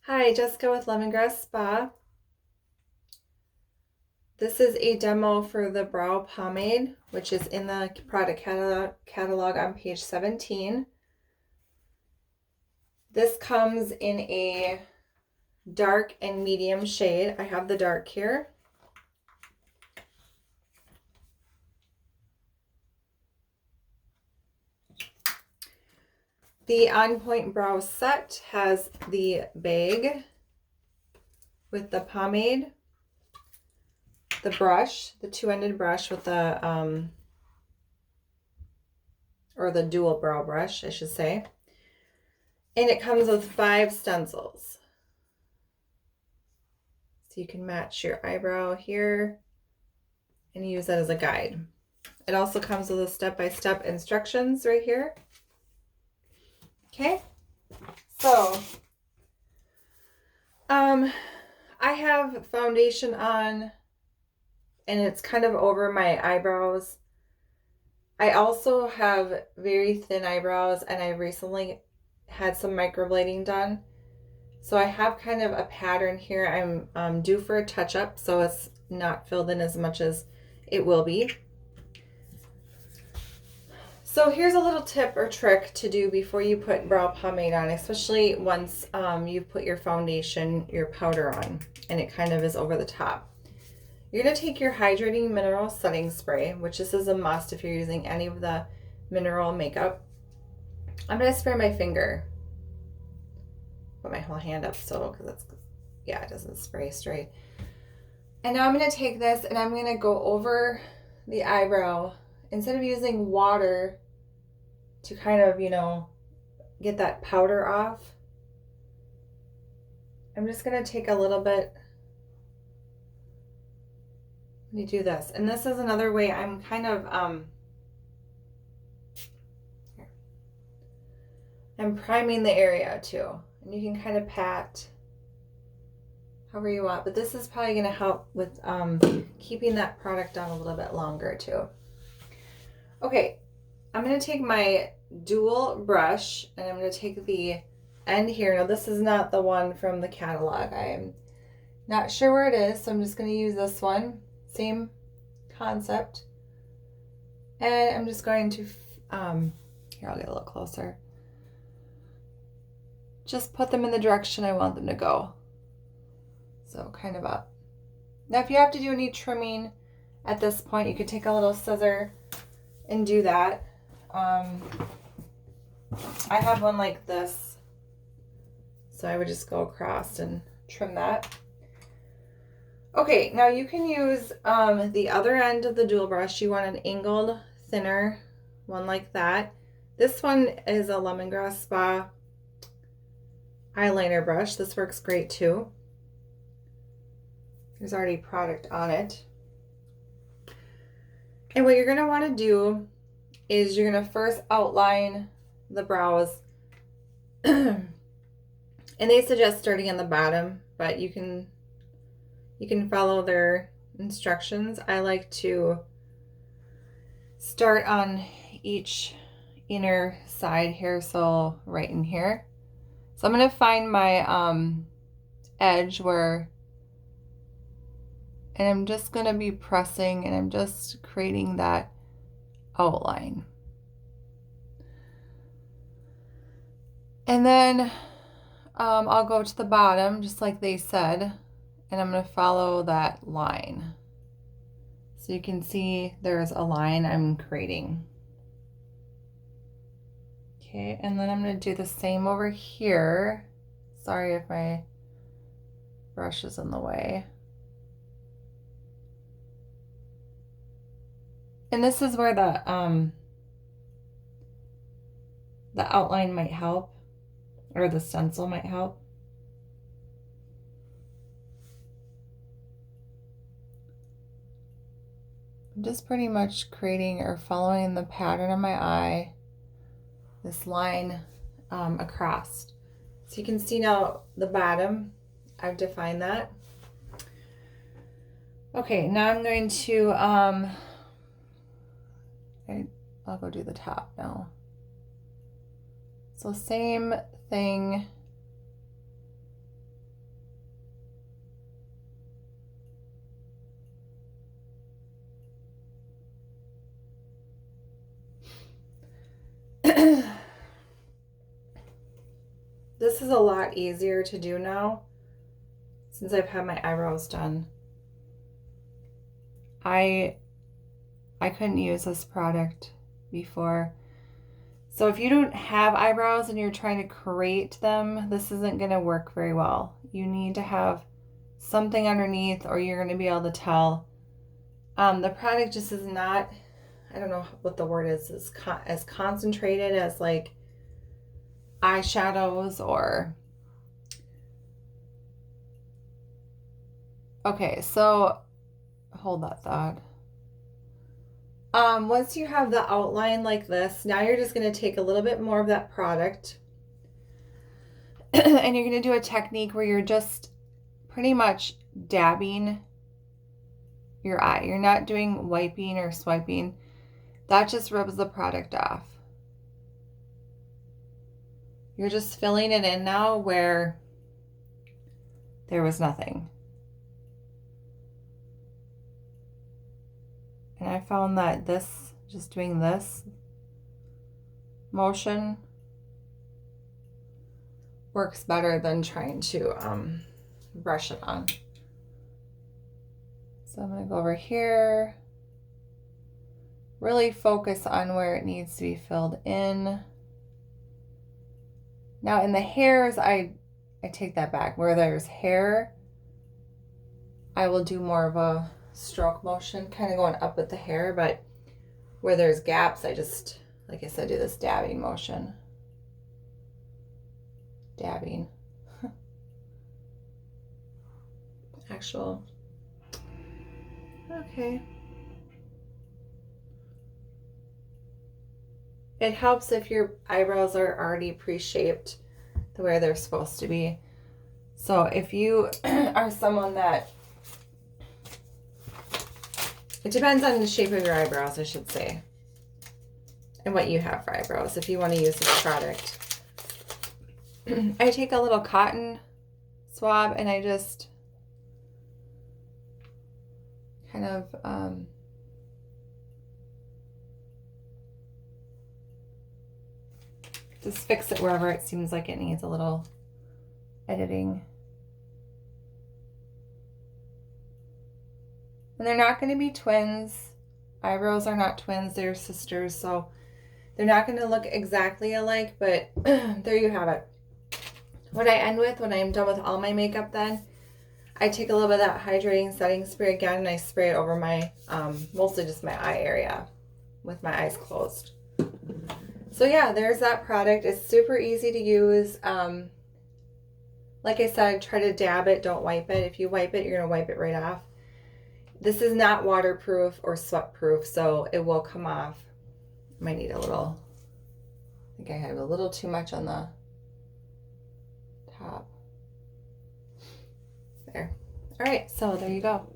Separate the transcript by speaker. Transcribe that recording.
Speaker 1: Hi, Jessica with Lemongrass Spa. This is a demo for the brow pomade, which is in the product catalog on page 17. This comes in a dark and medium shade. I have the dark here. The On Point Brow Set has the bag with the pomade, the brush, the two-ended brush with the, or the dual brow brush, I should say. And it comes with 5 stencils. So you can match your eyebrow here and use that as a guide. It also comes with a step-by-step instructions right here. Okay, so I have foundation on and it's kind of over my eyebrows. I also have very thin eyebrows and I recently had some microblading done. So I have kind of a pattern here. I'm due for a touch-up, so it's not filled in as much as it will be. So here's a little tip or trick to do before you put brow pomade on, especially once you've put your foundation, your powder on, and it kind of is over the top. You're going to take your hydrating mineral setting spray, which this is a must if you're using any of the mineral makeup. I'm going to spray my finger. Put my whole hand up so, because it's, yeah, it doesn't spray straight. And now I'm going to take this and I'm going to go over the eyebrow. Instead of using water to kind of, get that powder off, I'm just going to take a little bit. Let me do this. And this is another way I'm kind of, I'm priming the area too. And you can kind of pat however you want, but this is probably going to help with keeping that product on a little bit longer too. Okay, I'm going to take my dual brush and I'm going to take the end here. Now this is not the one from the catalog. I am not sure where it is, so I'm just going to use this one. Same concept. And I'm just going to, here, I'll get a little closer. Just put them in the direction I want them to go. So kind of up. Now if you have to do any trimming at this point, you could take a little scissor and do that. I have one like this, so I would just go across and trim that. Okay, now you can use the other end of the dual brush. You want an angled, thinner one like that. This one is a Lemongrass Spa eyeliner brush. This works great too. There's already product on it. And what you're going to want to do is you're going to first outline the brows. And they suggest starting on the bottom, but you can follow their instructions. I like to start on each inner side here, so right in here. So I'm going to find my edge where, and I'm just going to be pressing and I'm just creating that outline. And then I'll go to the bottom just like they said, and I'm going to follow that line. So you can see there's a line I'm creating. Okay, and then I'm going to do the same over here. Sorry if my brush is in the way. And this is where the outline might help, or the stencil might help. I'm just pretty much creating or following the pattern of my eye, this line across. So you can see now the bottom, I've defined that. Okay, now I'm going to, I'll go do the top now. So same thing. This is a lot easier to do now since I've had my eyebrows done. I couldn't use this product before. So if you don't have eyebrows and you're trying to create them, this isn't going to work very well. You need to have something underneath or you're going to be able to tell. The product just is not, I don't know what the word is as concentrated as like eyeshadows or... Okay, so hold that thought. Once you have the outline like this, now you're just going to take a little bit more of that product and you're going to do a technique where you're just pretty much dabbing your eye. You're not doing wiping or swiping. That just rubs the product off. You're just filling it in now where there was nothing. And I found that this, just doing this motion works better than trying to brush it on. So I'm going to go over here, really focus on where it needs to be filled in. Now in the hairs, I take that back. Where there's hair, I will do more of a stroke motion, kind of going up with the hair, but where there's gaps, I just, like I said, do this dabbing motion. Dabbing. Actual. Okay. It helps if your eyebrows are already pre-shaped the way they're supposed to be. So if you are someone that, it depends on the shape of your eyebrows, I should say, and what you have for eyebrows if you want to use this product. I take a little cotton swab and I just kind of just fix it wherever it seems like it needs a little editing. And they're not going to be twins. Eyebrows are not twins, they're sisters, so they're not going to look exactly alike, but there you have it. What I end with when I'm done with all my makeup then, I take a little bit of that hydrating setting spray again and I spray it over my, mostly just my eye area with my eyes closed. So yeah, there's that product. It's super easy to use. Like I said, try to dab it, don't wipe it. If you wipe it, you're going to wipe it right off. This is not waterproof or sweat proof, so it will come off. Might need a little, I think I have a little too much on the top. There. All right, so there you go.